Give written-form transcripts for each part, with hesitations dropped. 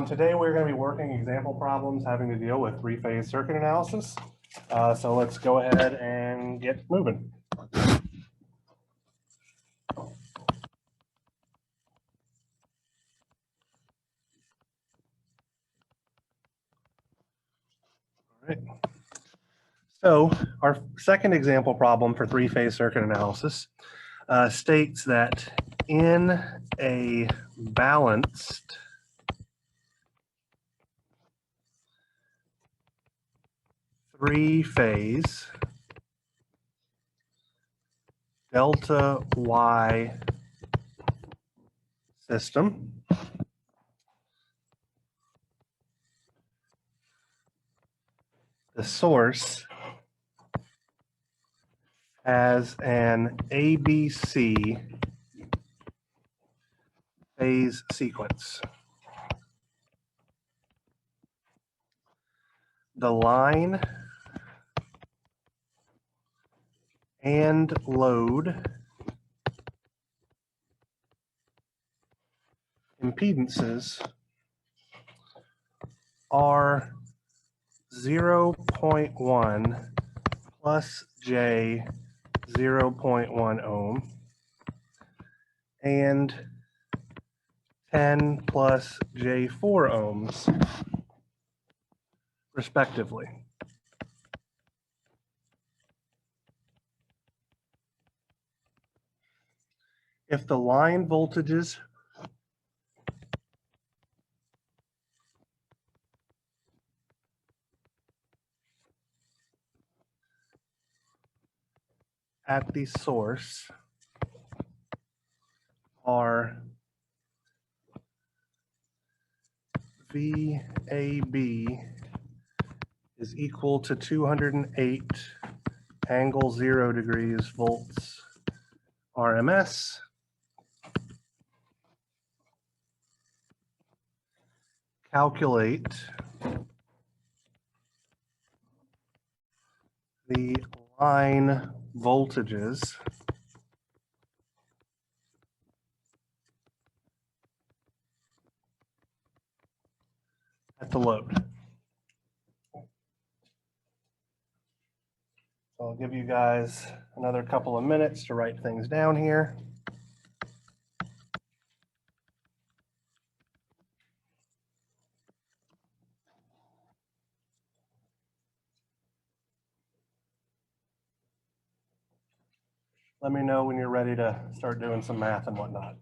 Today we're going to be working example problems having to deal with three-phase circuit analysis. So let's go ahead and get moving. All right. So our second example problem for three-phase circuit analysis states that in a balanced three-phase delta Y system, the source has an ABC phase sequence. The line and load impedances are 0.1 plus J 0.1 ohm and 10 plus J 4 ohms, respectively. If the line voltages at the source are VAB is equal to 208 angle 0 degrees volts RMS, calculate the line voltages at the load. So I'll give you guys another couple of minutes to write things down here. Let me know when you're ready to start doing some math and whatnot.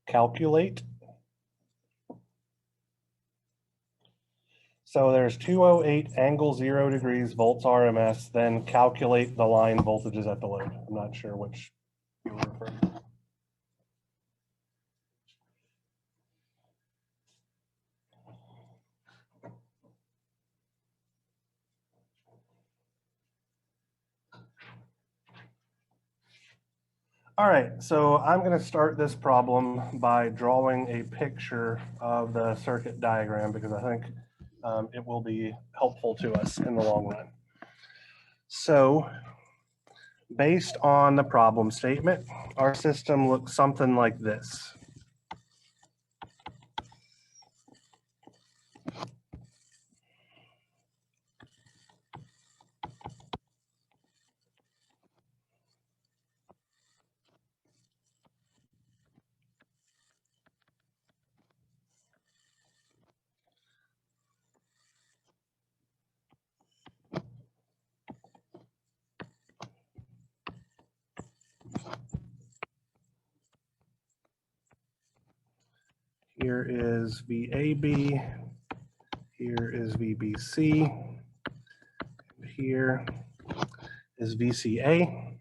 Calculate. So there's 208 angle 0 degrees volts RMS, then calculate the line voltages at the load. I'm not sure which you were referring to. All right, so I'm going to start this problem by drawing a picture of the circuit diagram because I think it will be helpful to us in the long run. So based on the problem statement, our system looks something like this. Here is VAB, here is VBC, and here is VCA.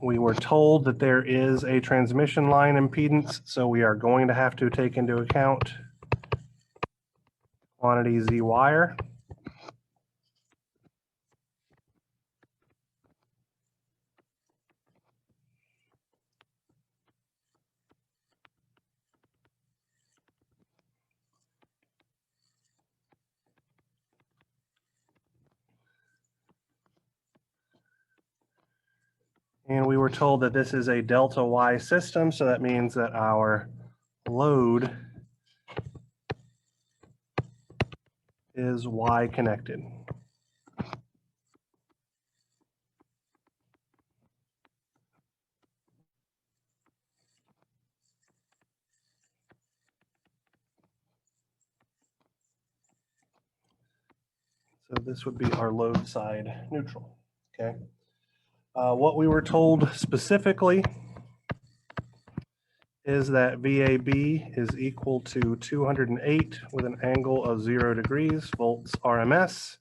We were told that there is a transmission line impedance, so we are going to have to take into account quantity Z wire. And we were told that this is a delta Y system, so that means that our load is Y connected. So this would be our load side neutral, okay? What we were told specifically is that VAB is equal to 208 with an angle of 0 degrees, volts RMS.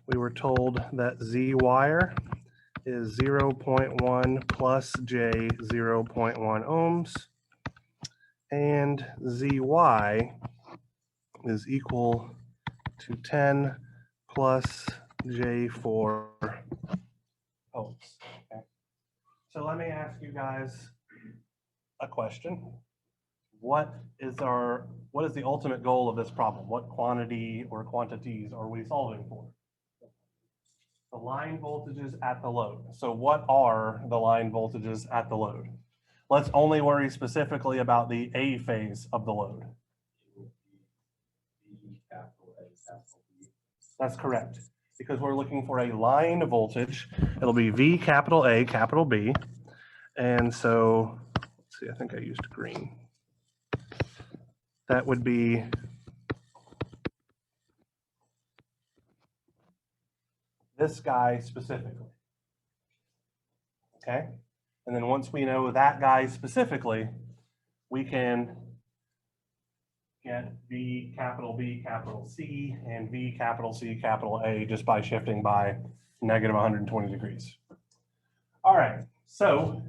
We were told that Z wire is 0.1 plus J 0.1 ohms, and ZY is equal to 10 plus J4 ohms. Okay. So let me ask you guys a question. What is the ultimate goal of this problem? What quantity or quantities are we solving for? The line voltages at the load. So what are the line voltages at the load? Let's only worry specifically about the A phase of the load. That's correct, because we're looking for a line voltage. It'll be V capital A, capital B. And so, let's see, I think I used green. That would be this guy specifically. Okay? And then once we know that guy specifically, we can get V capital B capital C and V capital C capital A just by shifting by negative 120 degrees. All right, so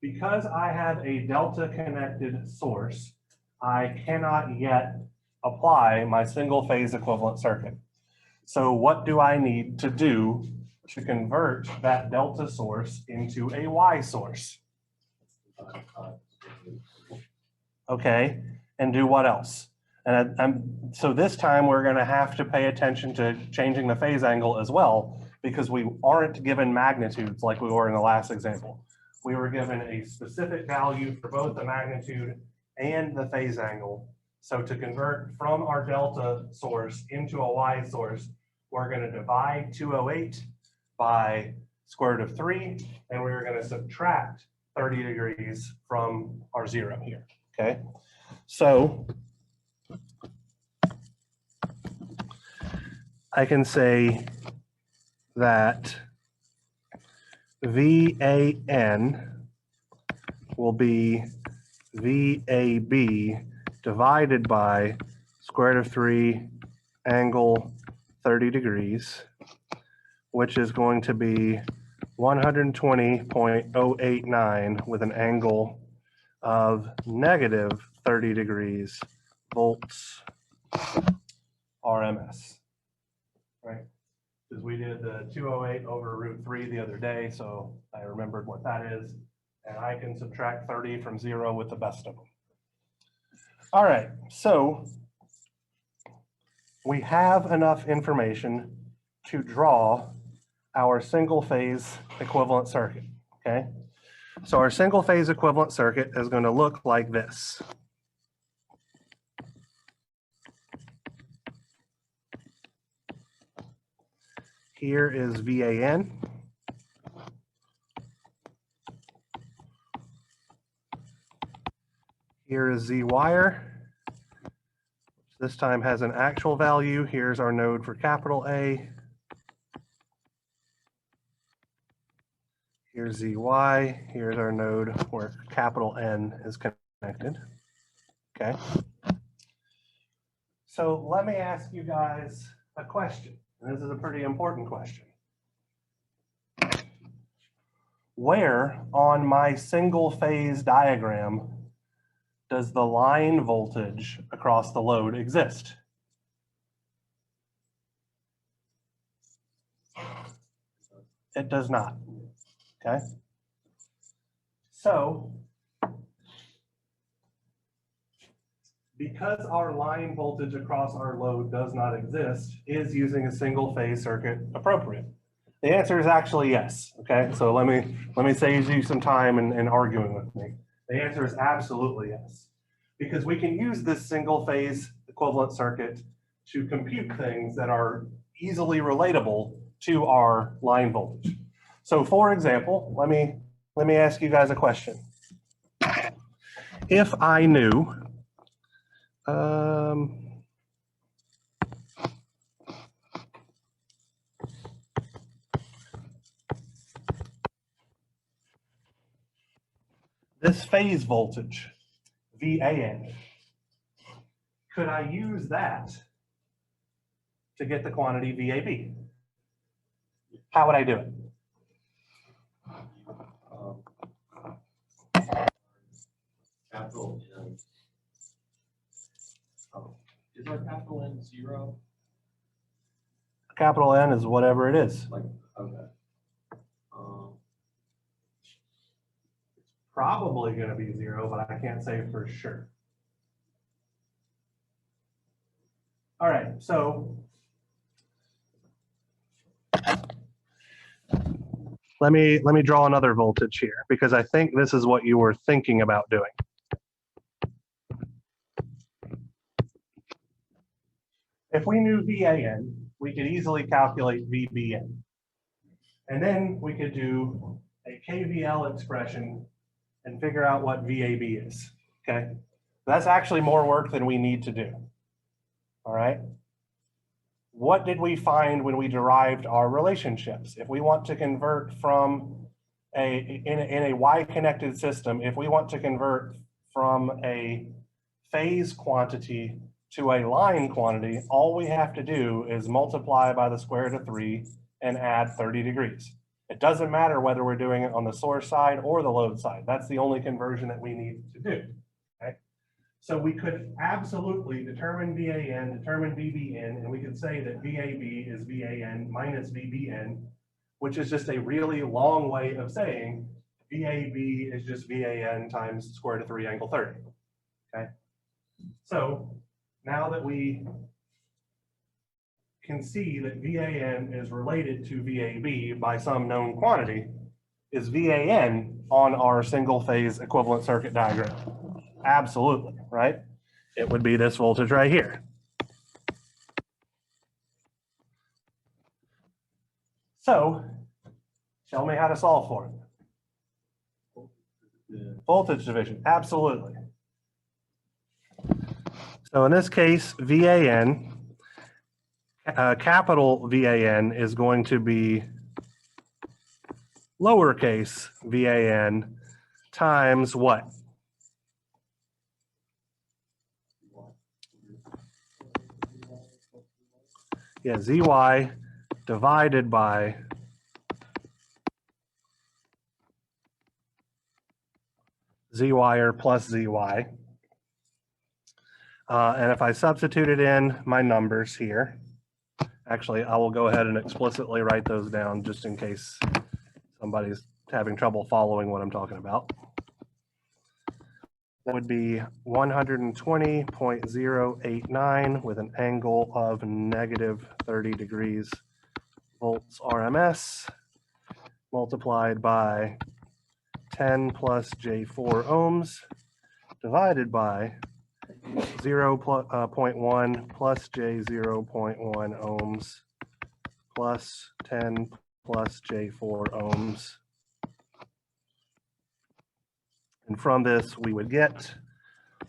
because I have a delta connected source, I cannot yet apply my single phase equivalent circuit. So what do I need to do to convert that delta source into a Y source? Okay, and do what else? And so this time we're going to have to pay attention to changing the phase angle as well, because we aren't given magnitudes like we were in the last example. We were given a specific value for both the magnitude and the phase angle. So to convert from our delta source into a Y source, we're going to divide 208 by square root of 3, and we're going to subtract 30 degrees from our 0 here, okay? So I can say that VAN will be VAB divided by square root of 3 angle 30 degrees, which is going to be 120.089 with an angle of negative 30 degrees volts RMS, right? Because we did the 208 over root 3 the other day, so I remembered what that is, and I can subtract 30 from 0 with the best of them. All right, so we have enough information to draw our single phase equivalent circuit, okay? So our single phase equivalent circuit is going to look like this. Here is VAN. Here is Z wire. This time has an actual value. Here's our node for capital A. Here's ZY. Here's our node where capital N is connected. Okay. So let me ask you guys a question. And this is a pretty important question. Where on my single phase diagram does the line voltage across the load exist? It does not, okay? So, because our line voltage across our load does not exist, is using a single phase circuit appropriate? The answer is actually yes, okay? So let me save you some time in arguing with me. The answer is absolutely yes, because we can use this single phase equivalent circuit to compute things that are easily relatable to our line voltage. So for example, let me ask you guys a question. If I knew this phase voltage, VAN, could I use that to get the quantity VAB? How would I do it? Capital N. Is our capital N 0? Capital N is whatever it is. Like, okay. It's probably going to be 0, but I can't say for sure. All right, so let me draw another voltage here, because I think this is what you were thinking about doing. If we knew VAN, we could easily calculate VBN. And then we could do a KVL expression and figure out what VAB is, okay? That's actually more work than we need to do, all right? What did we find when we derived our relationships? If we want to convert from in a Y-connected system, if we want to convert from a phase quantity to a line quantity, all we have to do is multiply by the square root of 3 and add 30 degrees. It doesn't matter whether we're doing it on the source side or the load side. That's the only conversion that we need to do, okay? So we could absolutely determine VAN, determine VBN, and we could say that VAB is VAN minus VBN, which is just a really long way of saying VAB is just VAN times square root of 3 angle 30, okay? So now that we can see that VAN is related to VAB by some known quantity, is VAN on our single phase equivalent circuit diagram? Absolutely, right? It would be this voltage right here. So, tell me how to solve for it. Voltage division, absolutely. So in this case, VAN, capital VAN is going to be lowercase VAN times what? Yeah, ZY divided by ZY plus ZY. And if I substituted in my numbers here, actually, I will go ahead and explicitly write those down just in case somebody's having trouble following what I'm talking about. That would be 120.089 with an angle of negative 30 degrees volts RMS multiplied by 10 plus J4 ohms divided by 0.1 plus J0.1 ohms plus 10 plus J4 ohms. And from this, we would get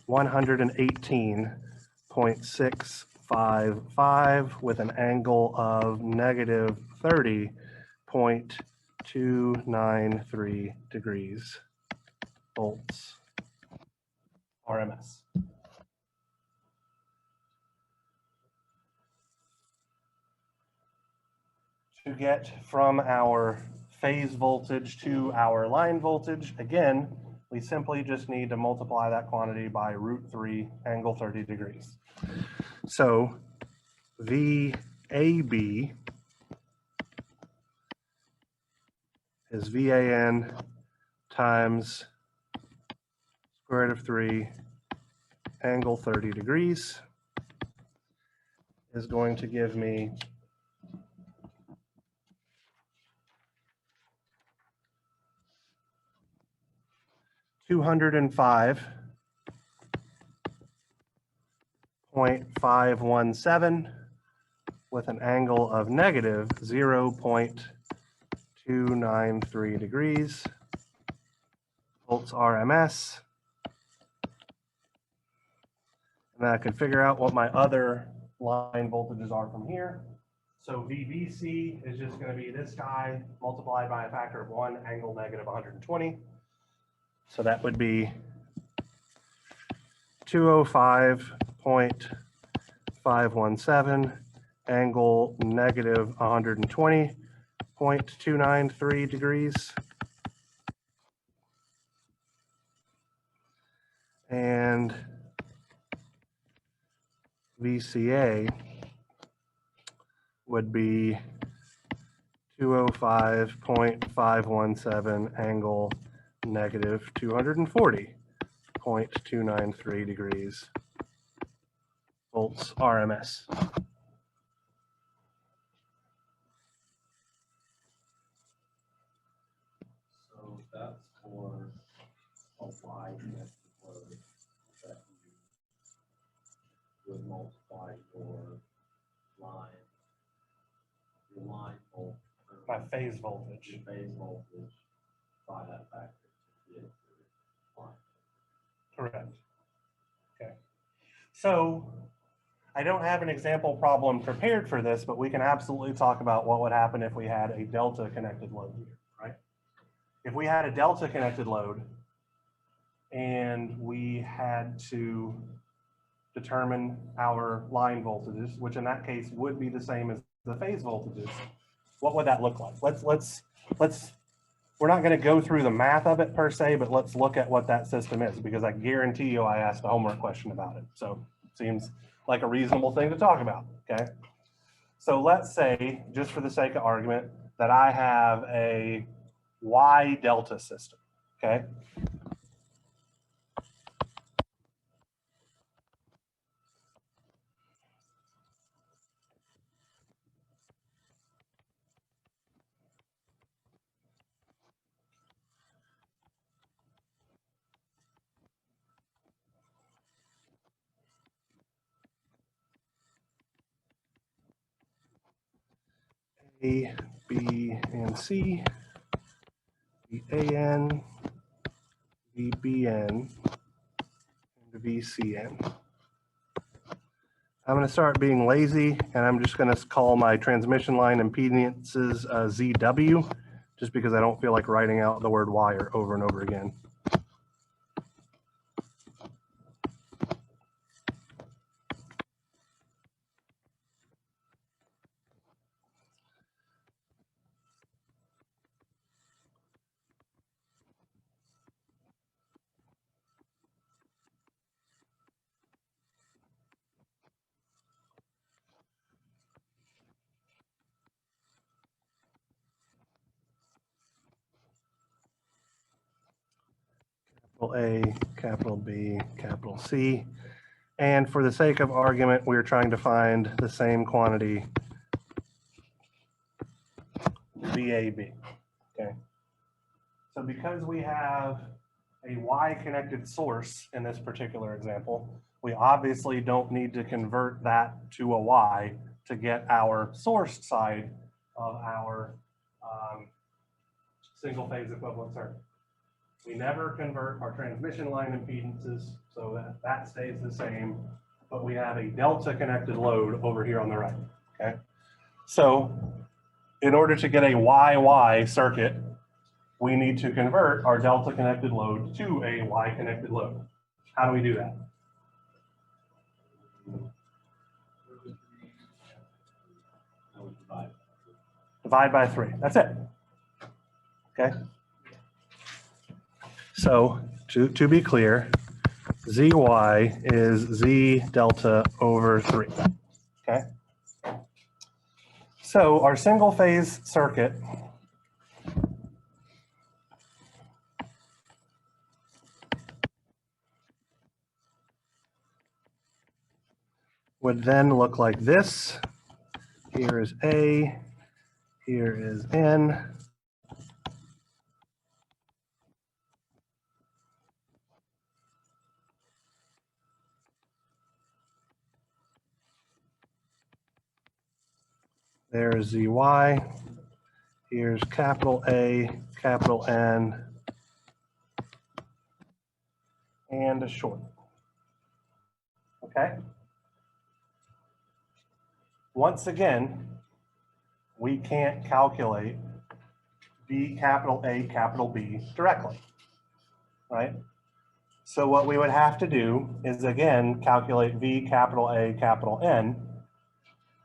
118.655 with an angle of negative 30.293 degrees volts RMS. To get from our phase voltage to our line voltage, again, we simply just need to multiply that quantity by √3 angle 30 degrees. So VAB is VAN times square root of 3 angle 30 degrees is going to give me 205.517 with an angle of negative 0.293 degrees, volts RMS. And then I can figure out what my other line voltages are from here. So VBC is just going to be this guy multiplied by a factor of 1, angle negative 120. So that would be 205.517 angle negative 120.293 degrees. And VCA would be 205.517 angle negative 240.293 degrees, volts RMS. So that's for a Y connected load that you would multiply your line volt By phase voltage. By that factor to get your line. Correct. Okay. So I don't have an example problem prepared for this, but we can absolutely talk about what would happen if we had a delta connected load here, right? If we had a delta connected load and we had to determine our line voltages, which in that case would be the same as the phase voltages, what would that look like? We're not going to go through the math of it per se, but let's look at what that system is, because I guarantee you I asked a homework question about it. So it seems like a reasonable thing to talk about, okay? So let's say, just for the sake of argument, that I have a Y delta system, okay? A, B, and C, VAN, VBN, and VCN. I'm going to start being lazy, and I'm just going to call my transmission line impedances ZW, just because I don't feel like writing out the word wire over and over again. Capital A, capital B, capital C. And for the sake of argument, we're trying to find the same quantity, VAB, okay? So because we have a Y-connected source in this particular example, we obviously don't need to convert that to a Y to get our source side of our single phase equivalent circuit. We never convert our transmission line impedances, so that stays the same, but we have a delta connected load over here on the right, okay? So in order to get a YY circuit, we need to convert our delta connected load to a Y connected load. How do we do that? Divide by 3, that's it, okay? So to be clear, ZY is Z delta over 3. Okay. So our single phase circuit would then look like this. Here is A, here is N. There's ZY. Here's capital A, capital N, and a short. Okay? Once again, we can't calculate V capital A, capital B directly, right? So what we would have to do is, again, calculate V capital A, capital N,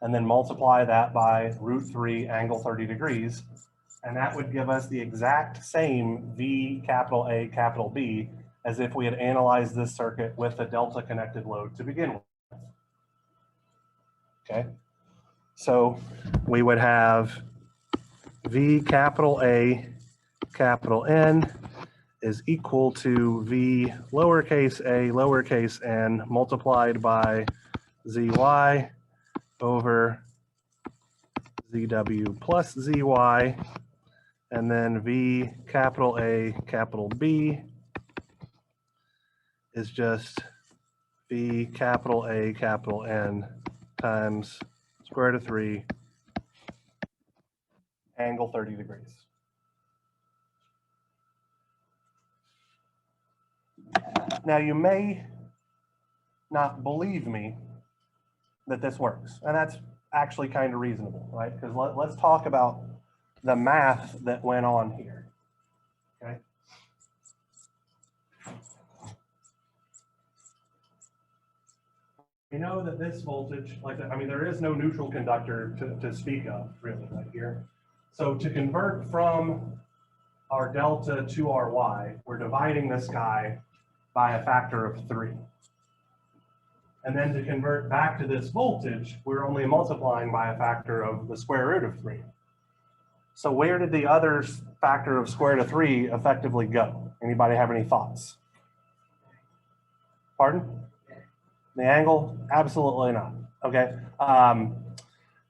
and then multiply that by √3 angle 30 degrees. And that would give us the exact same V capital A, capital B as if we had analyzed this circuit with a delta connected load to begin with. Okay, so we would have V capital A, capital N is equal to V lowercase a, lowercase n multiplied by ZY over ZW plus ZY, and then V capital A, capital B is just V capital A, capital N times square root of 3 angle 30 degrees. Now you may not believe me that this works, and that's actually kind of reasonable, right? Because let's talk about the math that went on here, okay? We know that this voltage, there is no neutral conductor to speak of, really, right here. So to convert from our delta to our Y, we're dividing this guy by a factor of 3. And then to convert back to this voltage, we're only multiplying by a factor of the square root of 3. So where did the other factor of square root of 3 effectively go? Anybody have any thoughts? Pardon? The angle? Absolutely not. Okay.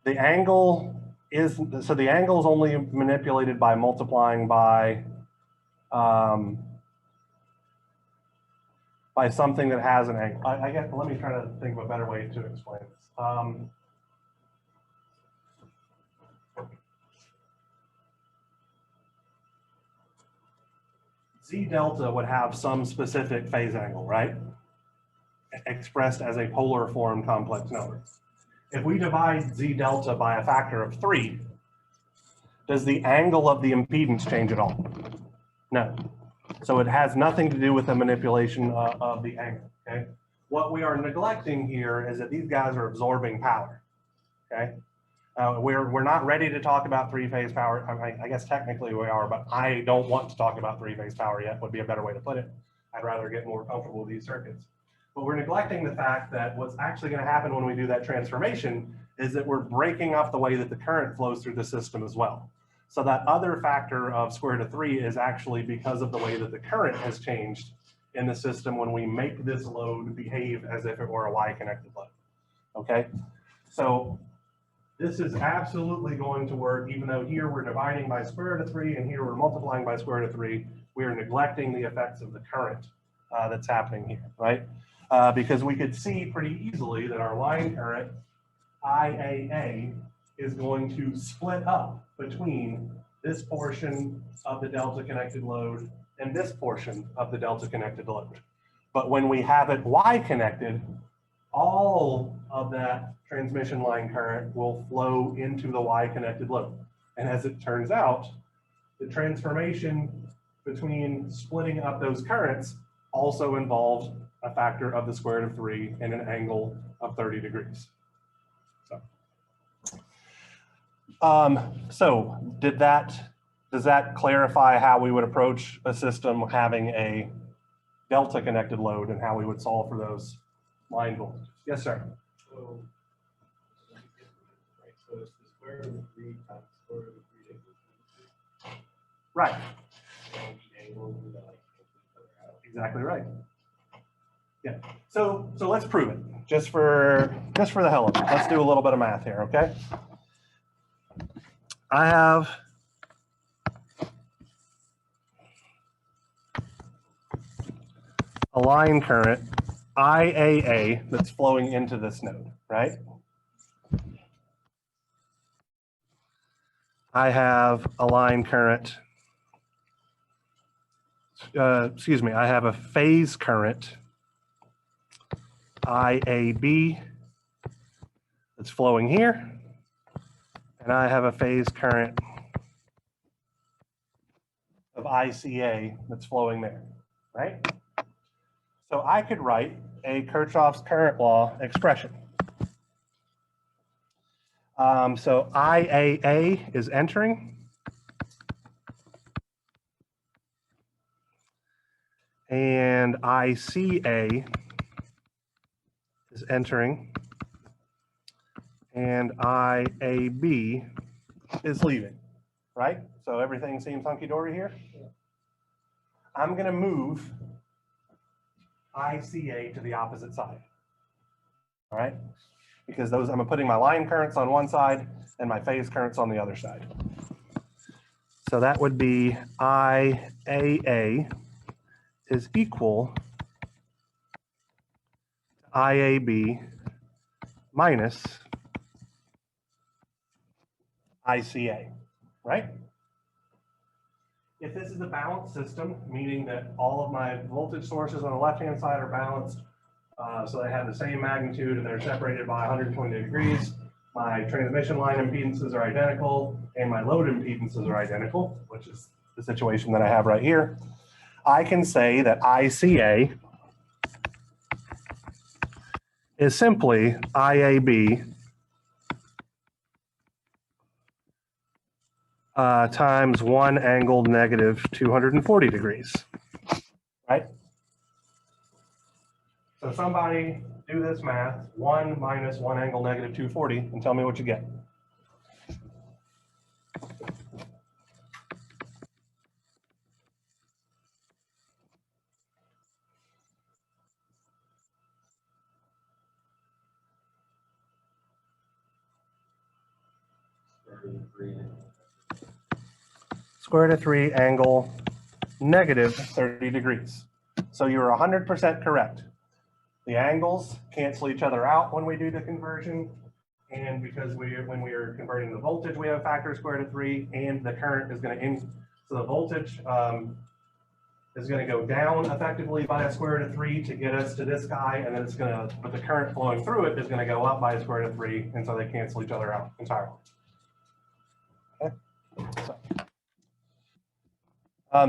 The angle is only manipulated by multiplying by something that has an angle. I guess, let me try to think of a better way to explain this. Z delta would have some specific phase angle, right? Expressed as a polar form complex number. If we divide Z delta by a factor of 3, does the angle of the impedance change at all? No. So it has nothing to do with the manipulation of the angle, okay? What we are neglecting here is that these guys are absorbing power, okay? We're not ready to talk about three-phase power. I guess technically we are, but I don't want to talk about three-phase power yet, would be a better way to put it. I'd rather get more comfortable with these circuits. But we're neglecting the fact that what's actually going to happen when we do that transformation is that we're breaking up the way that the current flows through the system as well. So that other factor of square root of 3 is actually because of the way that the current has changed in the system when we make this load behave as if it were a Y-connected load, okay? So this is absolutely going to work, even though here we're dividing by square root of 3 and here we're multiplying by square root of 3. We are neglecting the effects of the current that's happening here, right? Because we could see pretty easily that our line current, IAA, is going to split up between this portion of the delta connected load and this portion of the delta connected load. But when we have it Y connected, all of that transmission line current will flow into the Y connected load. And as it turns out, the transformation between splitting up those currents also involves a factor of the square root of 3 and an angle of 30 degrees. So does that clarify how we would approach a system having a delta connected load and how we would solve for those line voltages. Yes, sir. So, right, so it's the square root of 3 times the square root of 3 equals Right. 2. Angles and like out. Exactly right. Yeah. So let's prove it just for the hell of it. Let's do a little bit of math here, okay? I have a line current IAA that's flowing into this node, right? I have a line current, I have a phase current IAB that's flowing here, and I have a phase current of ICA that's flowing there, right? So I could write a Kirchhoff's current law expression. So IAA is entering, and ICA is entering, and IAB is leaving, right? So everything seems hunky-dory here. I'm going to move ICA to the opposite side, all right? Because those, I'm putting my line currents on one side and my phase currents on the other side. So that would be IAA is equal to IAB minus ICA, right? If this is a balanced system, meaning that all of my voltage sources on the left-hand side are balanced, so they have the same magnitude and they're separated by 120 degrees, my transmission line impedances are identical, and my load impedances are identical, which is the situation that I have right here, I can say that ICA is simply IAB times 1 angled negative 240 degrees, right? So somebody do this math, 1 minus 1 angle negative 240, and tell me what you get. Square root of 3 angle negative 30 degrees. So you're 100% correct. The angles cancel each other out when we do the conversion. And because when we are converting the voltage, we have a factor square root of 3, and the current is going to, so the voltage is going to go down effectively by a square root of 3 to get us to this guy, and then it's going to, but the current flowing through it is going to go up by a square root of 3, and so they cancel each other out entirely. Okay.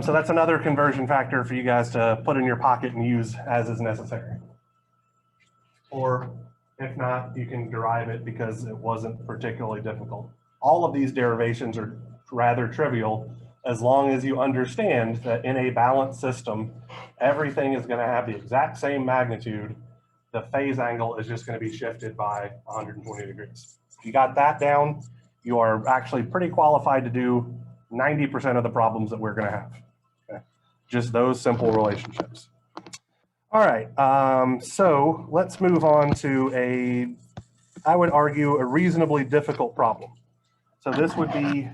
So that's another conversion factor for you guys to put in your pocket and use as is necessary. Or if not, you can derive it because it wasn't particularly difficult. All of these derivations are rather trivial as long as you understand that in a balanced system, everything is going to have the exact same magnitude. The phase angle is just going to be shifted by 120 degrees. If you got that down, you are actually pretty qualified to do 90% of the problems that we're going to have. Okay? Just those simple relationships. All right, so let's move on to I would argue, a reasonably difficult problem. So this would be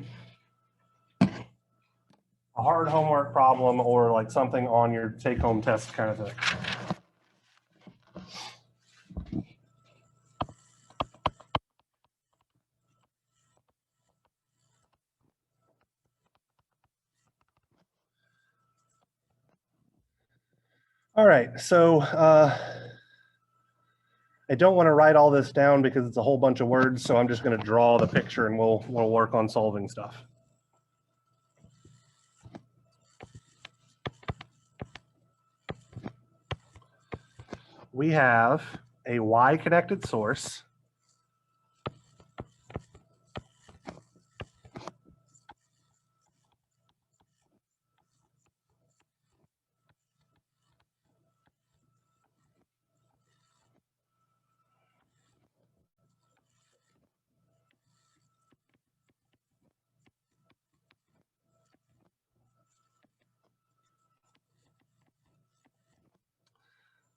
a hard homework problem or like something on your take-home test kind of thing. All right, so I don't want to write all this down because it's a whole bunch of words, so I'm just going to draw the picture and we'll work on solving stuff. We have a Y-connected source .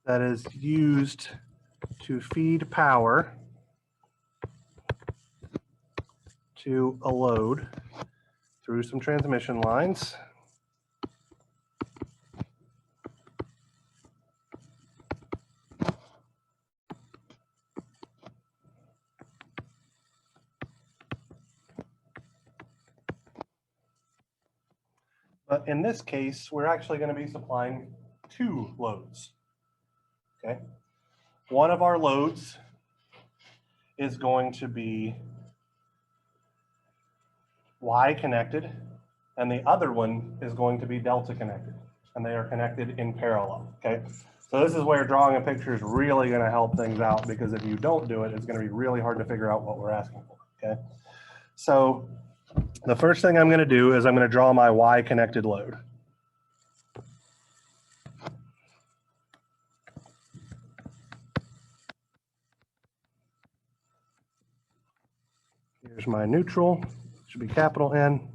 that is used to feed power to a load through some transmission lines. But in this case, we're actually going to be supplying two loads. Okay. One of our loads is going to be Y connected, and the other one is going to be delta connected, and they are connected in parallel. Okay. So this is where drawing a picture is really going to help things out, because if you don't do it, it's going to be really hard to figure out what we're asking for. Okay. So the first thing I'm going to do is I'm going to draw my Y connected load. Here's my neutral, should be capital N.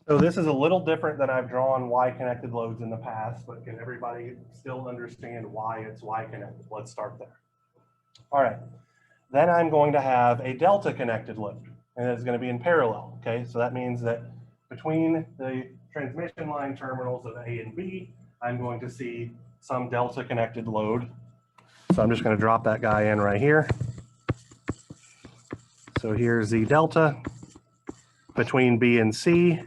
So this is a little different than I've drawn Y connected loads in the past, but can everybody still understand why it's Y connected? Let's start there. All right, then I'm going to have a delta connected load, and it's going to be in parallel. Okay, so that means that between the transmission line terminals of A and B, I'm going to see some delta connected load. So I'm just going to drop that guy in right here. So here's Z delta between B and C.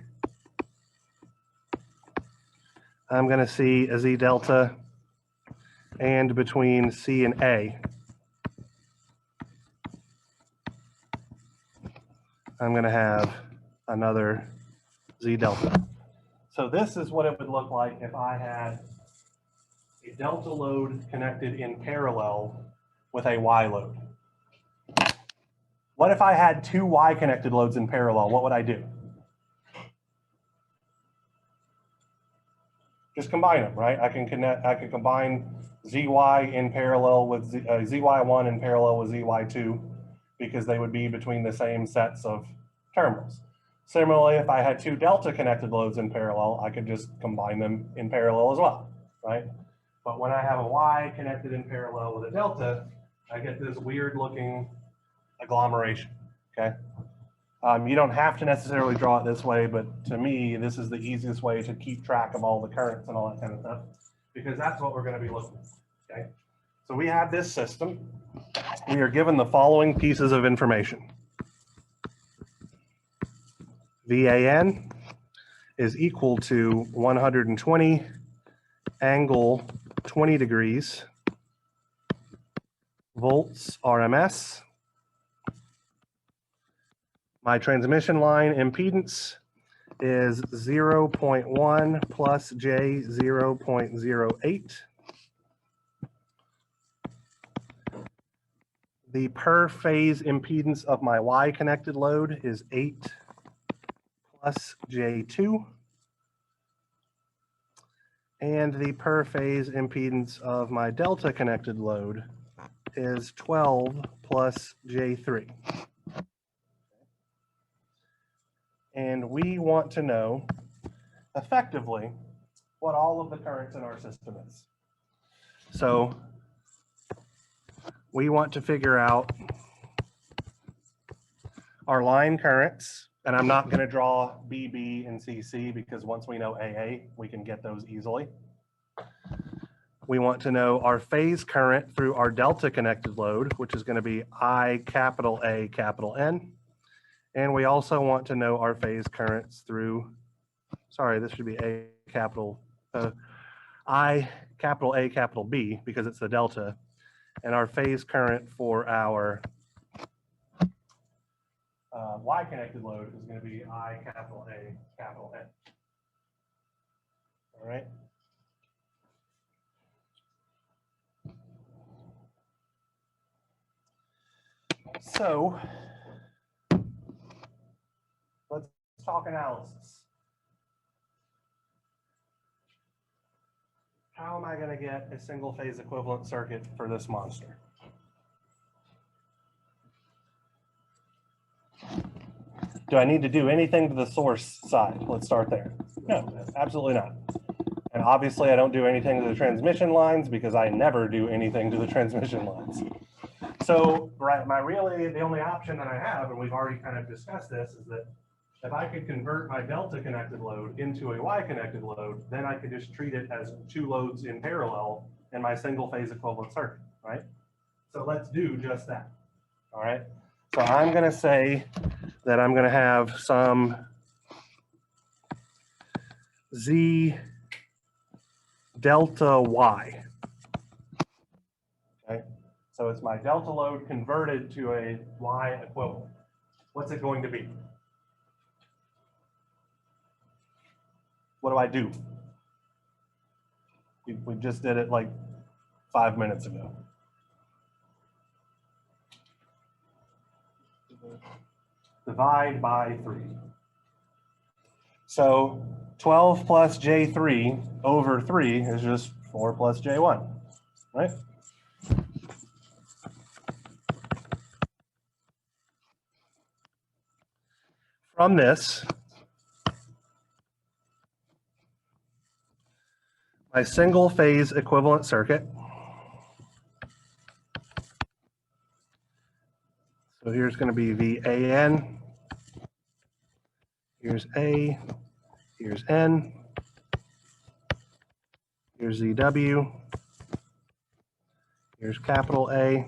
I'm going to see a Z delta and between C and A. I'm going to have another Z delta. So this is what it would look like if I had a delta load connected in parallel with a Y load. What if I had two Y connected loads in parallel? What would I do? Just combine them, right? I can combine ZY in parallel with ZY1 in parallel with ZY2, because they would be between the same sets of terminals. Similarly, if I had two delta connected loads in parallel, I could just combine them in parallel as well, right? But when I have a Y connected in parallel with a delta, I get this weird looking agglomeration, okay? You don't have to necessarily draw it this way, but to me, this is the easiest way to keep track of all the currents and all that kind of stuff, because that's what we're going to be looking at, okay? So we have this system. We are given the following pieces of information. VAN is equal to 120 angle 20 degrees, volts RMS. My transmission line impedance is 0.1 plus J 0.08. The per phase impedance of my Y connected load is 8 plus J2. And the per phase impedance of my delta connected load is 12 plus J3. And we want to know effectively what all of the currents in our system is. So we want to figure out our line currents, and I'm not going to draw BB and CC because once we know AA, we can get those easily. We want to know our phase current through our delta connected load, which is going to be I capital A capital N. And we also want to know our phase currents through, sorry, this should be A capital, I capital A capital B because it's the delta. And our phase current for our Y connected load is going to be I capital A capital N. All right. So let's talk analysis. how am I going to get a single phase equivalent circuit for this monster? Do I need to do anything to the source side? Let's start there. No, absolutely not. And obviously I don't do anything to the transmission lines because I never do anything to the transmission lines. So right, the only option that I have, and we've already kind of discussed this, is that if I could convert my delta connected load into a Y connected load, then I could just treat it as two loads in parallel in my single phase equivalent circuit, right? So let's do just that, all right? So I'm gonna say that I'm gonna have some Z delta Y, okay? So it's my delta load converted to a Y equivalent. What's it going to be? What do I do? We just did it like 5 minutes ago. Divide by 3. So 12 plus J3 over 3 is just 4 plus J1, right? From this, my single phase equivalent circuit. So here's going to be VAN. Here's A. Here's N. Here's ZW. Here's capital A.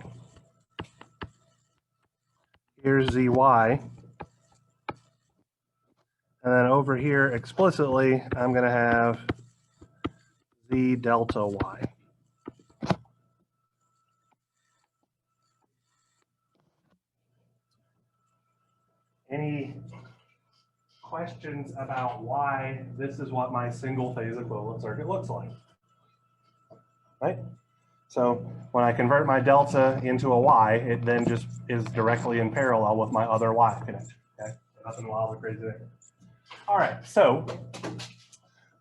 Here's ZY. And then over here explicitly, I'm going to have Z delta Y. Any questions about why this is what my single phase equivalent circuit looks like? Right? So when I convert my delta into a Y, it then just is directly in parallel with my other Y connection. Okay? Nothing wild or crazy there. All right, so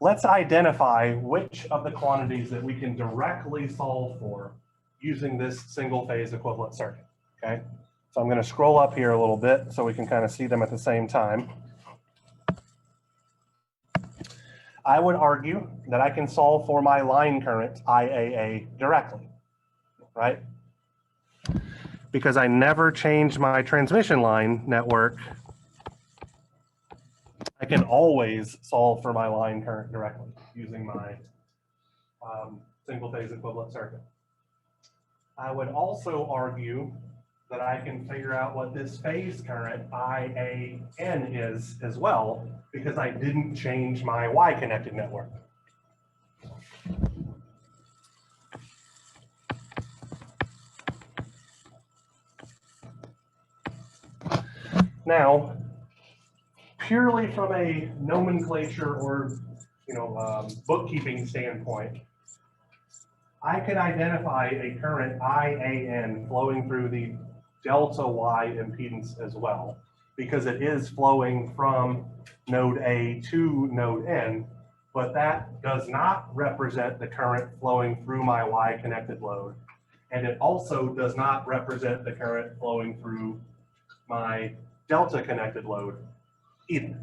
let's identify which of the quantities that we can directly solve for using this single phase equivalent circuit. Okay? So I'm going to scroll up here a little bit so we can kind of see them at the same time. I would argue that I can solve for my line current IAA directly, right? Because I never changed my transmission line network, I can always solve for my line current directly using my single phase equivalent circuit. I would also argue that I can figure out what this phase current IAN is as well, because I didn't change my Y connected network. Now, purely from a nomenclature or bookkeeping standpoint, I could identify a current IAN flowing through the delta Y impedance as well, because it is flowing from node A to node N, but that does not represent the current flowing through my Y connected load. And it also does not represent the current flowing through my delta connected load either,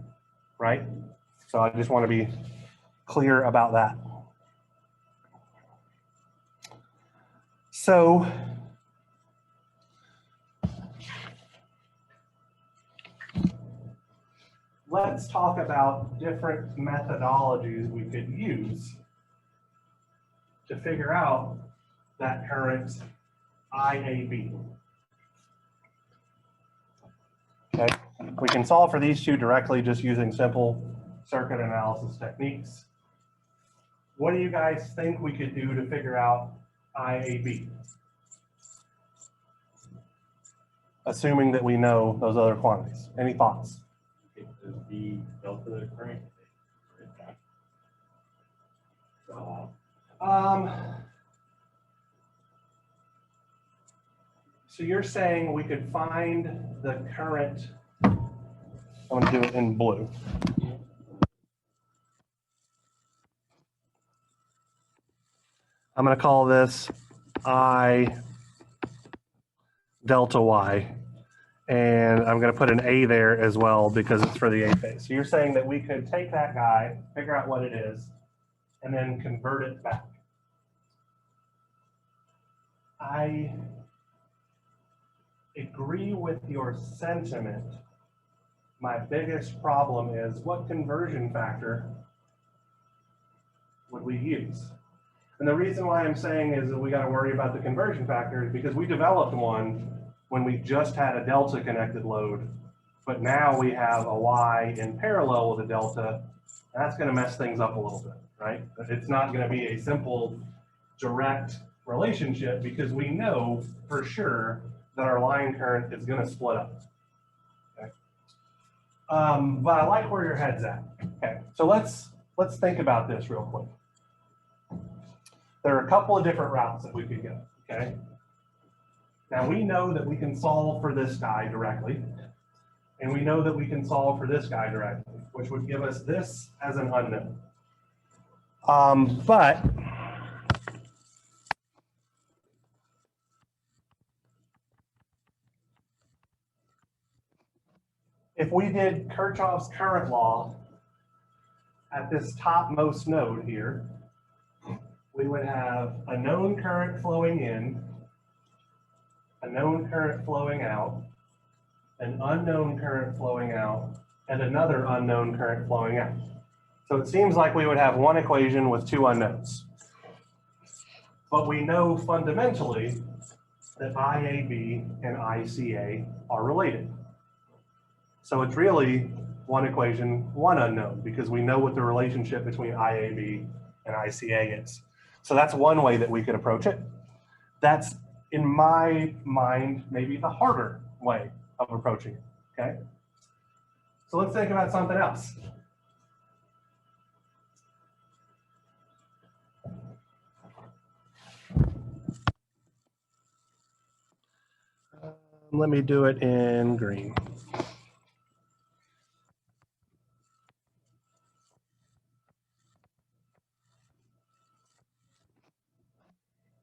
right? So I just want to be clear about that. So let's talk about different methodologies we could use to figure out that current IAB. Okay, we can solve for these two directly just using simple circuit analysis techniques. What do you guys think we could do to figure out IAB? Assuming that we know those other quantities. Any thoughts? The delta current. So you're saying we could find the current, I'm going to do it in blue. I'm going to call this I delta y. And I'm going to put an A there as well because it's for the A phase. So you're saying that we could take that guy, figure out what it is, and then convert it back. I agree with your sentiment. My biggest problem is what conversion factor would we use? And the reason why I'm saying is that we got to worry about the conversion factor is because we developed one when we just had a delta connected load, but now we have a Y in parallel with a delta. That's going to mess things up a little bit, right? It's not going to be a simple direct relationship because we know for sure that our line current is going to split up. Okay. But I like where your head's at. Okay, so let's think about this real quick. There are a couple of different routes that we could go. Okay. Now we know that we can solve for this guy directly, and we know that we can solve for this guy directly, which would give us this as an unknown. But if we did Kirchhoff's current law at this topmost node here, we would have a known current flowing in, a known current flowing out, an unknown current flowing out, and another unknown current flowing out. So it seems like we would have one equation with two unknowns. But we know fundamentally that IAB and ICA are related. So it's really one equation, one unknown, because we know what the relationship between IAB and ICA is. So that's one way that we could approach it. That's, in my mind, maybe the harder way of approaching it, okay? So let's think about something else. Let me do it in green.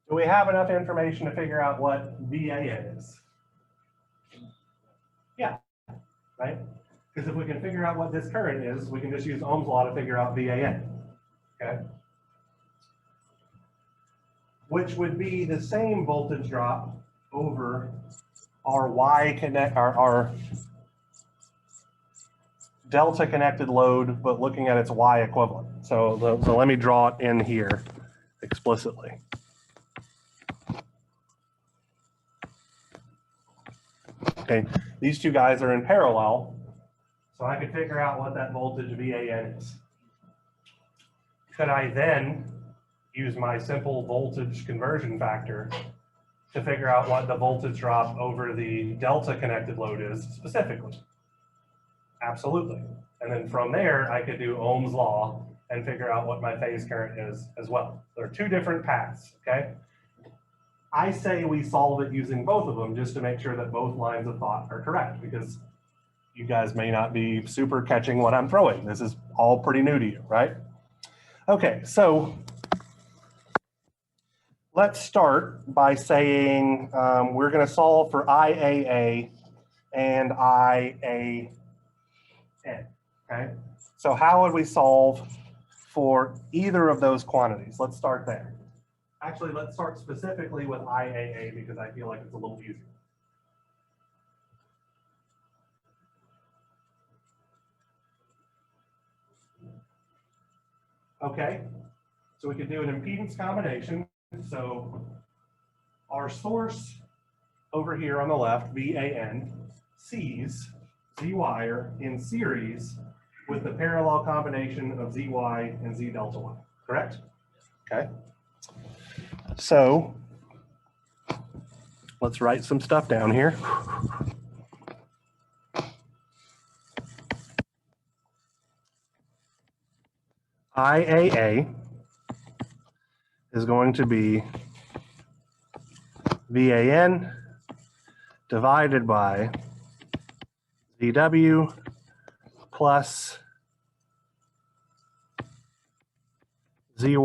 Do we have enough information to figure out what VAN is? Yeah, right? Because if we can figure out what this current is, we can just use Ohm's law to figure out VAN, okay? Which would be the same voltage drop over our our delta connected load, but looking at its Y equivalent. So let me draw it in here explicitly. Okay, these two guys are in parallel, so I could figure out what that voltage VAN is. Could I then use my simple voltage conversion factor to figure out what the voltage drop over the delta connected load is specifically? Absolutely. And then from there, I could do Ohm's law and figure out what my phase current is as well. There are two different paths, okay? I say we solve it using both of them just to make sure that both lines of thought are correct, because you guys may not be super catching what I'm throwing. This is all pretty new to you, right? Okay, so let's start by saying we're going to solve for IAA and IAN, okay? So how would we solve for either of those quantities? Let's start there. Actually, let's start specifically with IAA because I feel like it's a little easier. Okay, so we could do an impedance combination. So our source over here on the left, VAN, sees Z wire in series with the parallel combination of ZY and Z delta Y, correct? Okay. So let's write some stuff down here. IAA is going to be VAN divided by ZW plus zy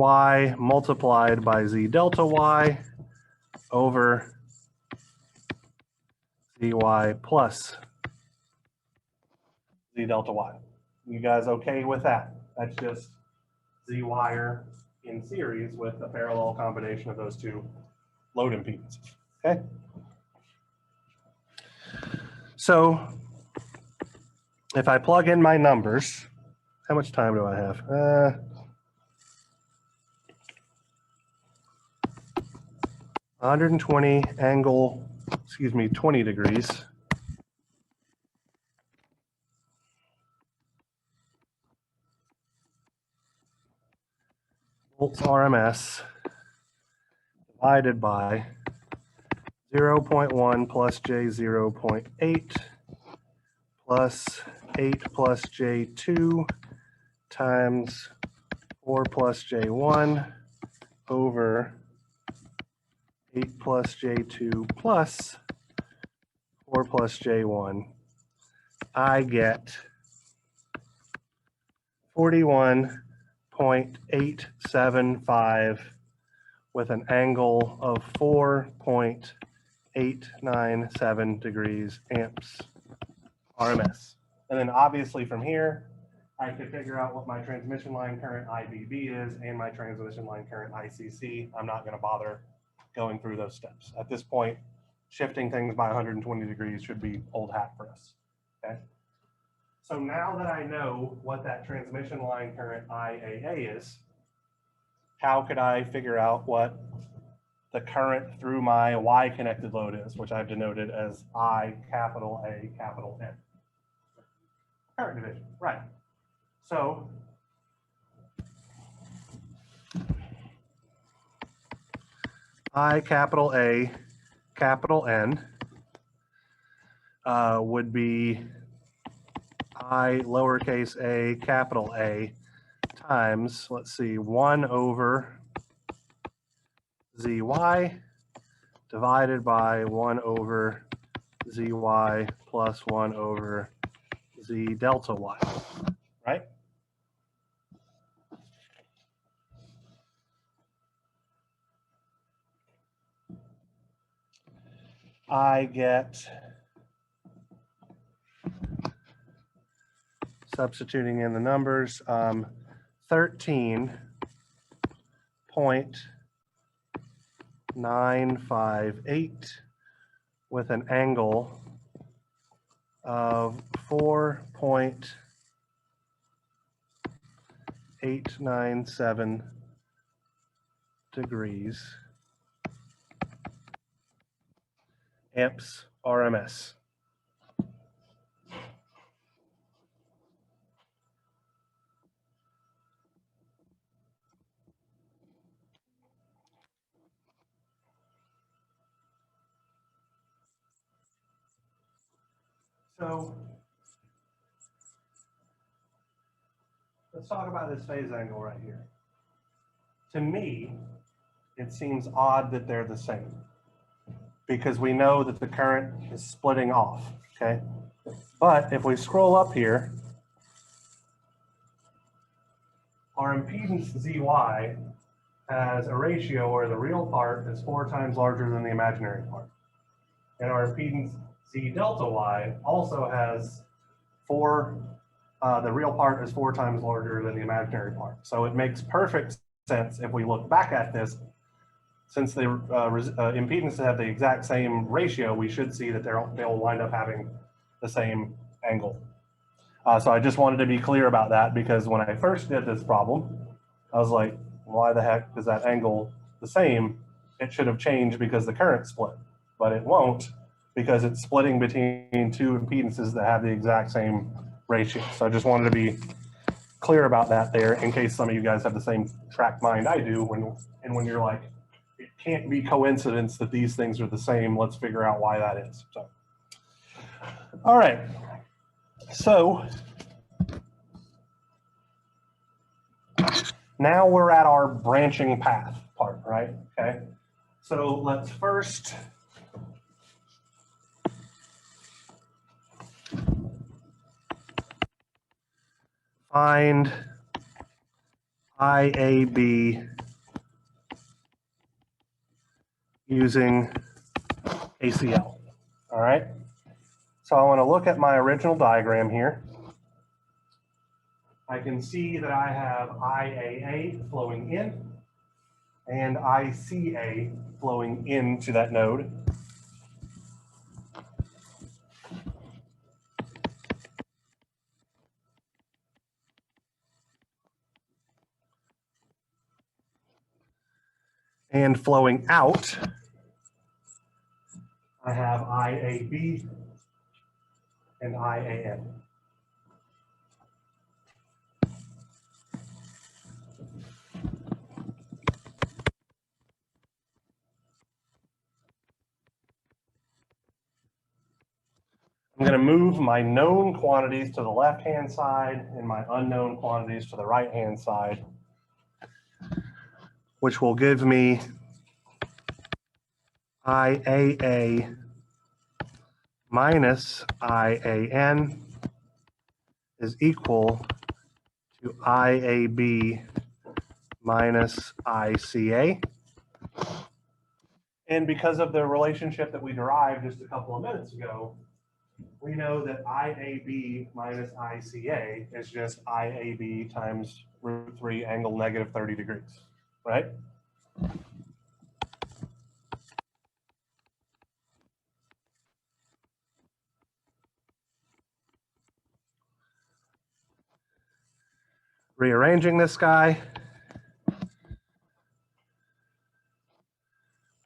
multiplied by z delta y over zy plus z delta y. You guys okay with that? That's just z wire in series with a parallel combination of those two load impedances, okay? So if I plug in my numbers, how much time do I have? 120 angle, 20 degrees. Volts RMS divided by 0.1 plus J 0.8 plus 8 plus J2 times 4 plus J1 over 8 plus J2 plus 4 plus J1. I get 41.875 with an angle of 4.897 degrees amps RMS. And then obviously from here, I could figure out what my transmission line current IBB is and my transmission line current ICC. I'm not going to bother going through those steps. At this point, shifting things by 120 degrees should be old hat for us. Okay. So now that I know what that transmission line current IAA is, how could I figure out what the current through my Y connected load is, which I've denoted as I capital A capital N. Current division, right. So I capital A capital N would be I lowercase a capital A times, let's see, 1 over ZY divided by 1 over ZY plus 1 over Z delta Y, right? I get, substituting in the numbers, 13.958 with an angle of 4.897 degrees amps RMS. So let's talk about this phase angle right here. To me, it seems odd that they're the same because we know that the current is splitting off, okay? But if we scroll up here, our impedance ZY has a ratio where the real part is 4 times larger than the imaginary part. And our impedance Z delta Y also has the real part is 4 times larger than the imaginary part. So it makes perfect sense if we look back at this, since the impedances have the exact same ratio, we should see that they'll wind up having the same angle. So I just wanted to be clear about that because when I first did this problem, I was like, why the heck is that angle the same? It should have changed because the current split, but it won't because it's splitting between two impedances that have the exact same ratio. So I just wanted to be clear about that there in case some of you guys have the same track mind I do when you're like, it can't be coincidence that these things are the same. Let's figure out why that is. So, all right. So now we're at our branching path part, right? Okay. So let's first find IAB using ACL. All right. So I want to look at my original diagram here. I can see that I have IAA flowing in and ICA flowing into that node. And flowing out, I have IAB and IAN. I'm going to move my known quantities to the left-hand side and my unknown quantities to the right-hand side, which will give me IAA minus IAN is equal to IAB minus ICA. And because of the relationship that we derived just a couple of minutes ago, we know that IAB minus ICA is just IAB times root 3 angle negative 30 degrees, right? Rearranging this guy,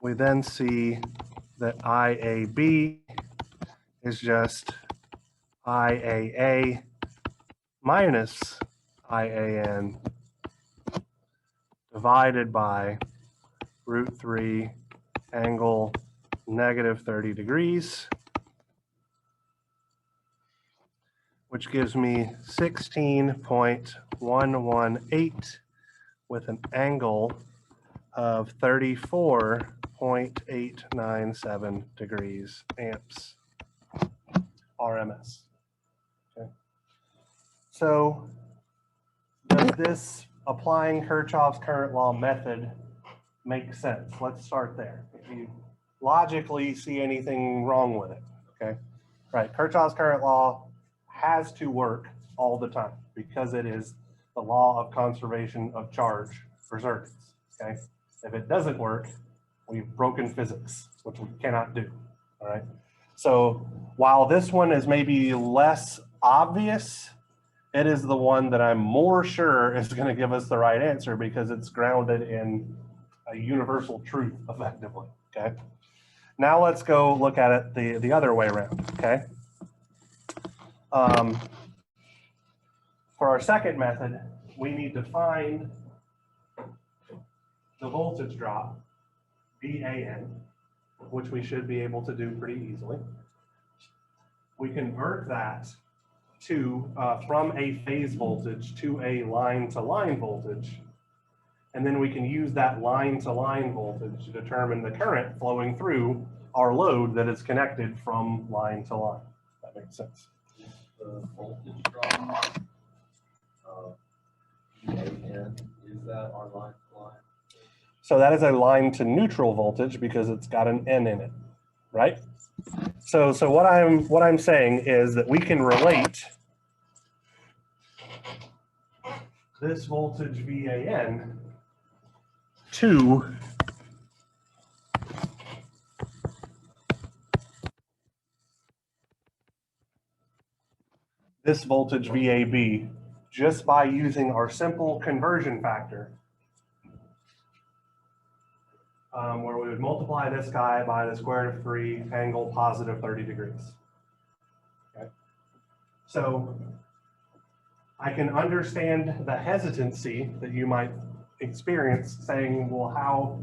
we then see that IAB is just IAA minus IAN divided by root 3 angle negative 30 degrees, which gives me 16.118 with an angle of 34.897 degrees amps RMS. Okay. So does this applying Kirchhoff's current law method make sense? Let's start there. If you logically see anything wrong with it, okay? Right, Kirchhoff's current law has to work all the time because it is the law of conservation of charge for circuits, okay? If it doesn't work, we've broken physics, which we cannot do, all right? So while this one is maybe less obvious, it is the one that I'm more sure is going to give us the right answer because it's grounded in a universal truth effectively, okay? Now let's go look at it the other way around, okay? For our second method, we need to find the voltage drop, VAN, which we should be able to do pretty easily. We convert that to from a phase voltage to a line-to-line voltage, and then we can use that line-to-line voltage to determine the current flowing through our load that is connected from line to line. That makes sense. The voltage drop, ELEN, is that our line to line? So that is a line to neutral voltage because it's got an N in it, right? So what I'm saying is that we can relate this voltage VAN to this voltage VAB just by using our simple conversion factor, where we would multiply this guy by the square root of 3 angle positive 30 degrees. Okay. So I can understand the hesitancy that you might experience saying, well, how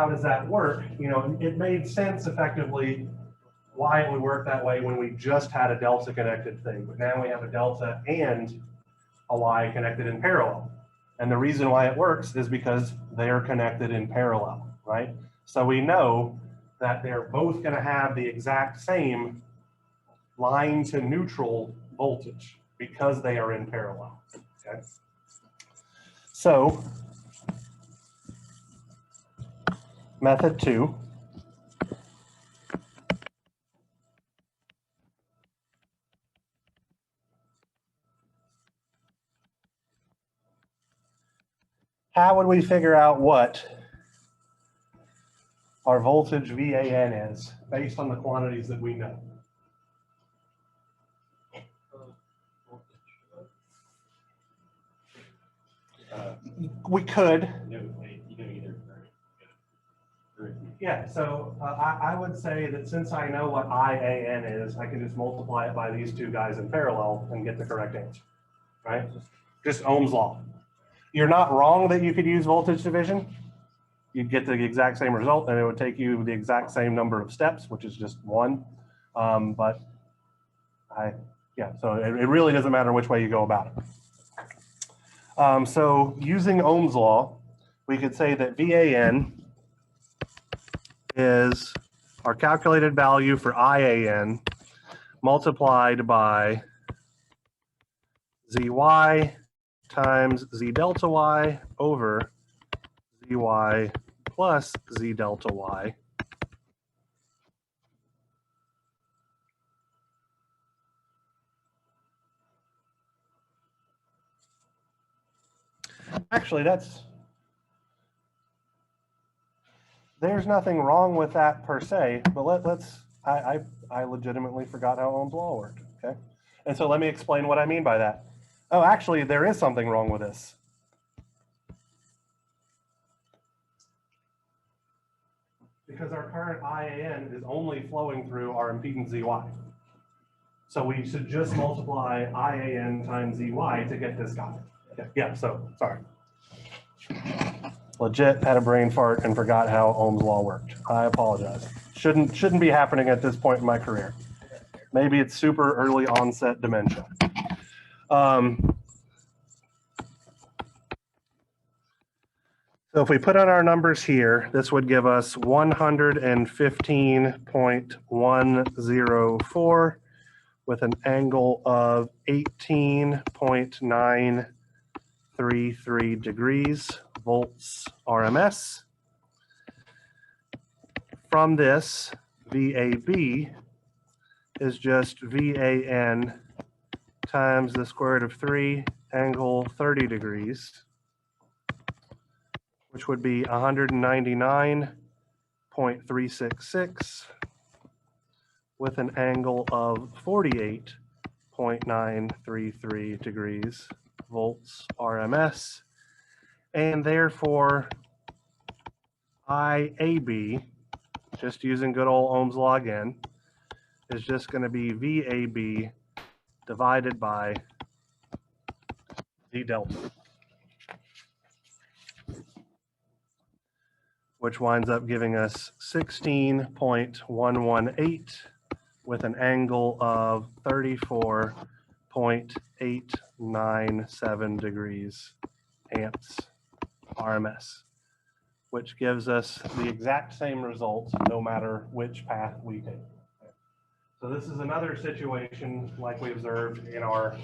does that work? You know, it made sense effectively why it would work that way when we just had a delta connected thing, but now we have a delta and a Y connected in parallel. And the reason why it works is because they are connected in parallel, right? So we know that they're both going to have the exact same line to neutral voltage because they are in parallel, okay? So method 2, how would we figure out what our voltage VAN is based on the quantities that we know? We could. Yeah, so I would say that since I know what IAN is, I can just multiply it by these two guys in parallel and get the correct answer, right? Just Ohm's law. You're not wrong that you could use voltage division. You'd get the exact same result and it would take you the exact same number of steps, which is just 1. So it really doesn't matter which way you go about it. So using Ohm's law, we could say that VAN is our calculated value for IAN multiplied by ZY times Z delta Y over ZY plus Z delta Y actually there's nothing wrong with that per se, but I legitimately forgot how Ohm's law worked, okay? And so let me explain what I mean by that. Oh, actually, there is something wrong with this. Because our current IAN is only flowing through our impedance ZY. So we should just multiply IAN times ZY to get this guy. Yeah, so sorry. Legit had a brain fart and forgot how Ohm's law worked. I apologize. Shouldn't be happening at this point in my career. Maybe it's super early onset dementia. So if we put on our numbers here, this would give us 115.104 with an angle of 18.933 degrees, volts RMS. From this, VAB is just VAN times the square root of 3, angle 30 degrees, which would be 199.366 with an angle of 48.933 degrees, volts RMS. And therefore, IAB, just using good old Ohm's law again, is just going to be VAB divided by Z delta, which winds up giving us 16.118 with an angle of 34.897 degrees amps RMS, which gives us the exact same result no matter which path we take. So this is another situation like we observed in our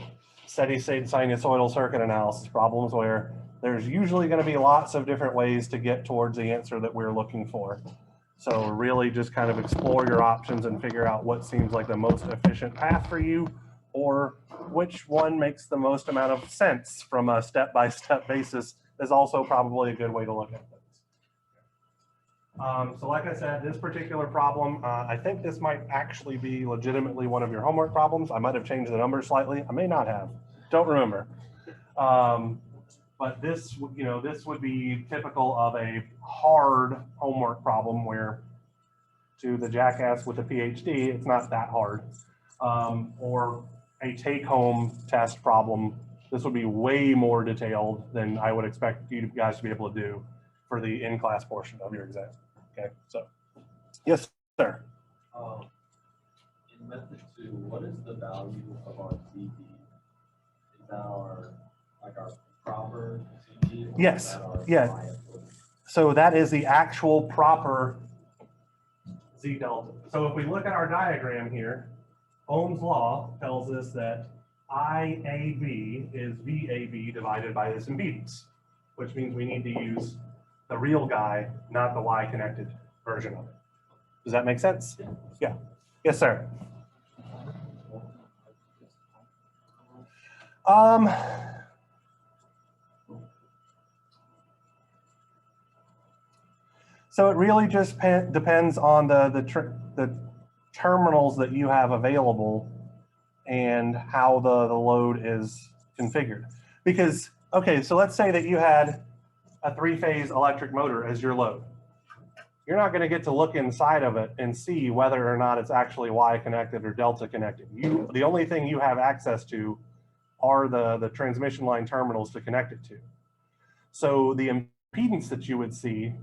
steady-state sinusoidal circuit analysis problems where there's usually going to be lots of different ways to get towards the answer that we're looking for. So really just kind of explore your options and figure out what seems like the most efficient path for you, or which one makes the most amount of sense from a step-by-step basis is also probably a good way to look at things. So like I said, this particular problem, I think this might actually be legitimately one of your homework problems. I might have changed the numbers slightly. I may not have. Don't remember. But this, this would be typical of a hard homework problem where, to the jackass with a PhD, it's not that hard. Or a take-home test problem. This would be way more detailed than I would expect you guys to be able to do for the in-class portion of your exam. Okay, so yes, sir. In method 2, what is the value of our ZB? Is that our proper ZB? Yes, yeah. So that is the actual proper Z delta. So if we look at our diagram here, Ohm's law tells us that IAB is VAB divided by this impedance. which means we need to use the real guy, not the Y connected version of it. Does that make sense? Yeah. Yes, sir. So it really just depends on the terminals that you have available and how the load is configured. Because, okay, so let's say that you had a 3-phase electric motor as your load. You're not going to get to look inside of it and see whether or not it's actually Y connected or delta connected. The only thing you have access to are the transmission line terminals to connect it to. So the impedance that you would see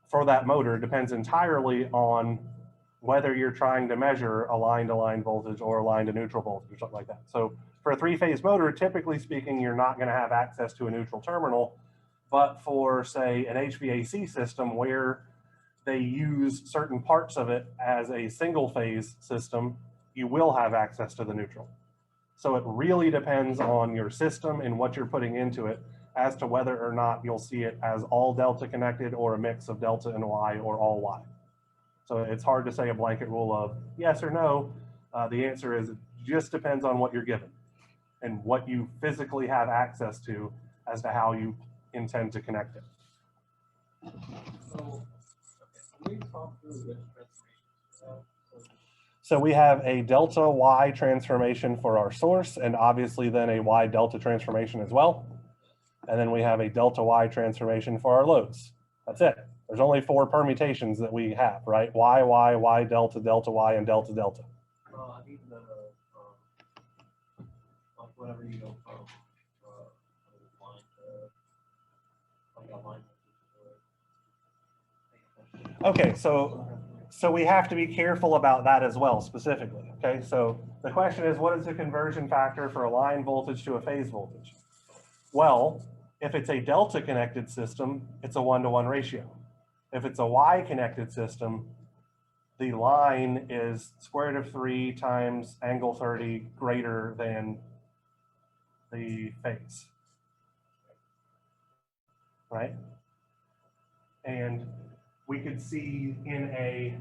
for that motor depends entirely on whether you're trying to measure a line-to-line voltage or a line-to-neutral voltage or something like that. So for a 3-phase motor, typically speaking, you're not going to have access to a neutral terminal. But for, say, an HVAC system where they use certain parts of it as a single-phase system, you will have access to the neutral. So it really depends on your system and what you're putting into it as to whether or not you'll see it as all delta connected or a mix of delta and Y or all Y. So it's hard to say a blanket rule of yes or no. The answer is it just depends on what you're given and what you physically have access to as to how you intend to connect it. So, okay, can we talk through which transformations? So we have a delta Y transformation for our source, and obviously then a Y delta transformation as well. And then we have a delta Y transformation for our loads. That's it. There's only 4 permutations that we have, right? Y, Y, Y delta, delta Y, and delta delta. I mean the like whatever you don't line Okay, so we have to be careful about that as well, specifically. Okay, so the question is, what is the conversion factor for a line voltage to a phase voltage? Well, if it's a delta connected system, it's a 1-to-1 ratio. If it's a Y connected system, the line is square root of 3 times angle 30 greater than the phase, right? And we could see in a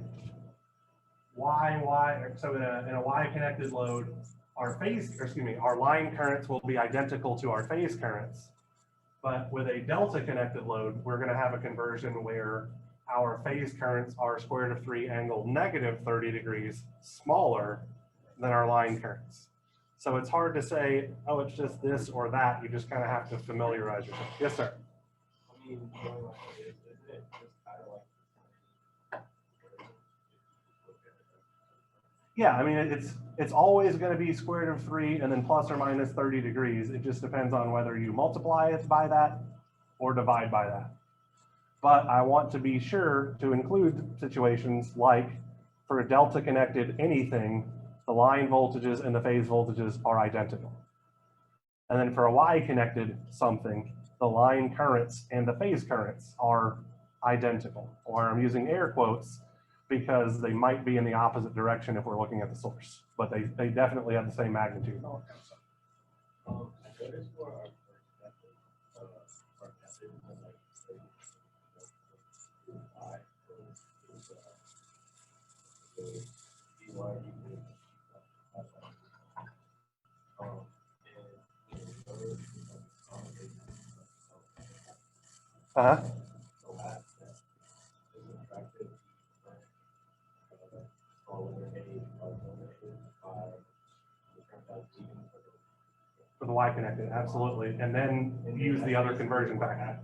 so in a Y connected load, our line currents will be identical to our phase currents. But with a delta connected load, we're going to have a conversion where our phase currents are square root of 3 angle negative 30 degrees smaller than our line currents. So it's hard to say, oh, it's just this or that. You just kind of have to familiarize yourself. Yes, sir. I mean, is it just kind of like? Yeah, I mean, it's always going to be square root of 3 and then plus or minus 30 degrees. It just depends on whether you multiply it by that or divide by that. But I want to be sure to include situations like for a delta connected anything, the line voltages and the phase voltages are identical. And then for a Y connected something, the line currents and the phase currents are identical. Or I'm using air quotes because they might be in the opposite direction if we're looking at the source, but they definitely have the same magnitude. What is for our Uh-huh. For the Y connected, absolutely. And then use the other conversion factor.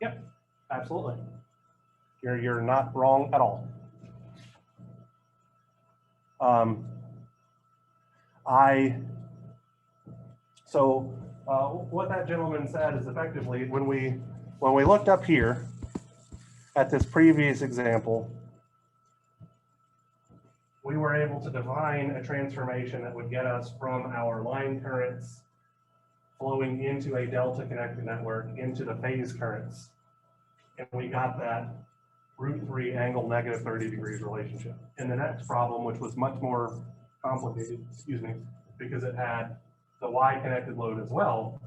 Yep, absolutely. You're not wrong at all. What that gentleman said is effectively when we looked up here at this previous example, we were able to define a transformation that would get us from our line currents flowing into a delta connected network into the phase currents. And we got that root 3 angle negative 30 degrees relationship. In the next problem, which was much more complicated, because it had the Y connected load as well,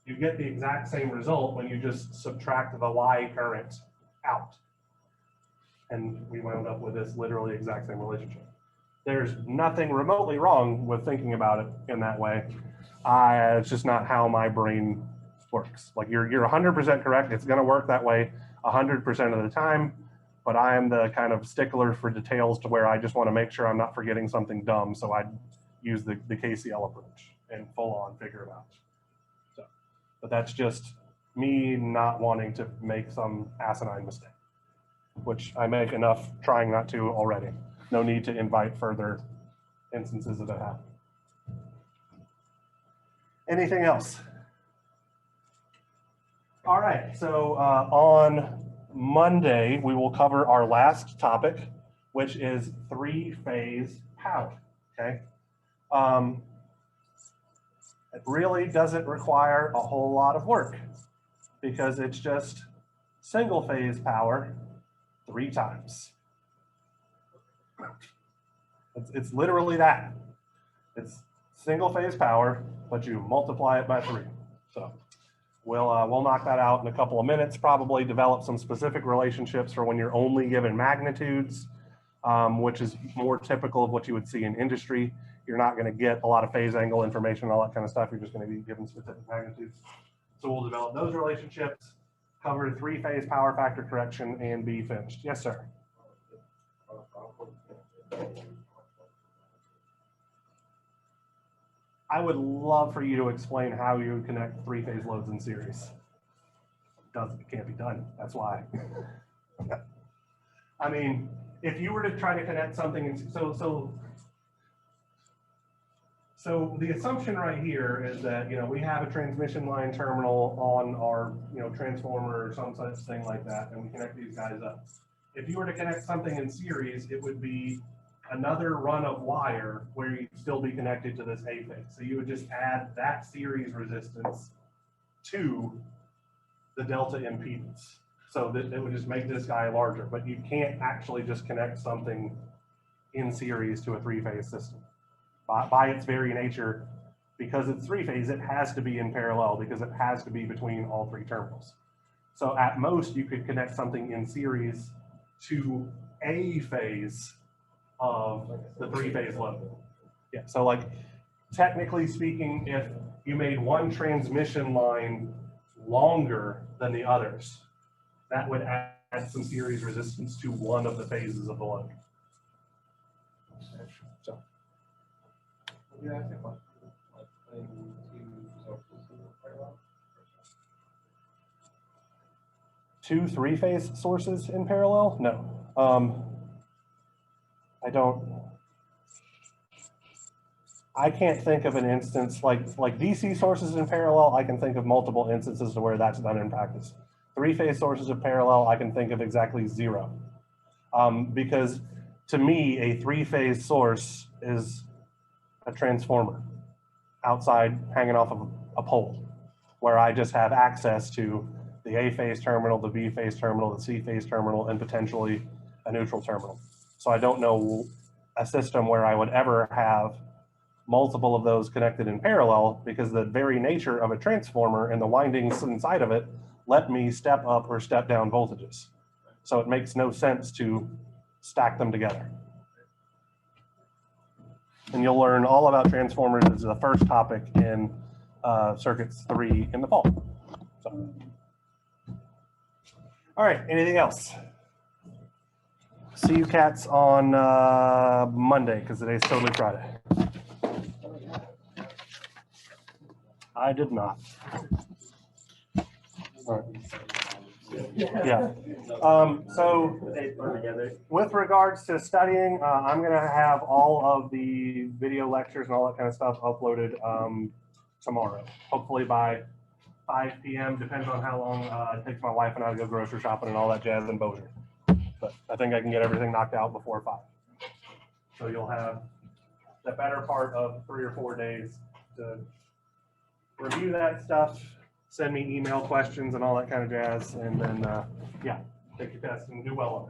You get the exact same result when you just subtract the Y current out. And we wound up with this literally exact same relationship. There's nothing remotely wrong with thinking about it in that way. It's just not how my brain works. Like you're 100% correct. It's going to work that way 100% of the time. But I am the kind of stickler for details to where I just want to make sure I'm not forgetting something dumb. So I use the KCL approach and full on figure it out. So, but that's just me not wanting to make some asinine mistake, which I make enough trying not to already. No need to invite further instances of it happening. Anything else? All right, so on Monday, we will cover our last topic, which is three-phase power, okay? It really doesn't require a whole lot of work because it's just single-phase power 3 times. It's literally that. It's single-phase power, but you multiply it by 3. So we'll knock that out in a couple of minutes, probably develop some specific relationships for when you're only given magnitudes, which is more typical of what you would see in industry. You're not going to get a lot of phase angle information, all that kind of stuff. You're just going to be given specific magnitudes. So we'll develop those relationships, cover 3-phase power factor correction, and be finished. Yes, sir. I would love for you to explain how you would connect 3-phase loads in series. It can't be done. That's why. I mean, if you were to try to connect something, so the assumption right here is that, we have a transmission line terminal on our, transformer or some such thing like that, and we connect these guys up. If you were to connect something in series, it would be another run of wire where you'd still be connected to this A phase. So you would just add that series resistance to the delta impedance. So that it would just make this guy larger, but you can't actually just connect something in series to a 3-phase system. By its very nature, because it's 3-phase, it has to be in parallel because it has to be between all 3 terminals. So at most, you could connect something in series to a phase of the 3-phase load. Yeah, so like technically speaking, if you made one transmission line longer than the others, that would add some series resistance to one of the phases of the load. So. You asked a question, like putting 2 sources in parallel? 2 3-phase sources in parallel? No. I can't think of an instance like DC sources in parallel. I can think of multiple instances to where that's done in practice. 3-phase sources of parallel, I can think of exactly 0. Because to me, a 3-phase source is a transformer outside hanging off of a pole where I just have access to the A phase terminal, the B phase terminal, the C phase terminal, and potentially a neutral terminal. So I don't know a system where I would ever have multiple of those connected in parallel because the very nature of a transformer and the windings inside of it let me step up or step down voltages. So it makes no sense to stack them together. And you'll learn all about transformers as the first topic in circuits 3 in the fall. So. All right, anything else? See you cats on Monday, because today's totally Friday. I did not. All right. Yeah. So with regards to studying, I'm going to have all of the video lectures and all that kind of stuff uploaded tomorrow, hopefully by 5 p.m. Depends on how long it takes my wife and I to go grocery shopping and all that jazz in Bossier. But I think I can get everything knocked out before 5. So you'll have the better part of 3 or 4 days to review that stuff, send me email questions and all that kind of jazz, and then, yeah, take your test and do well on it.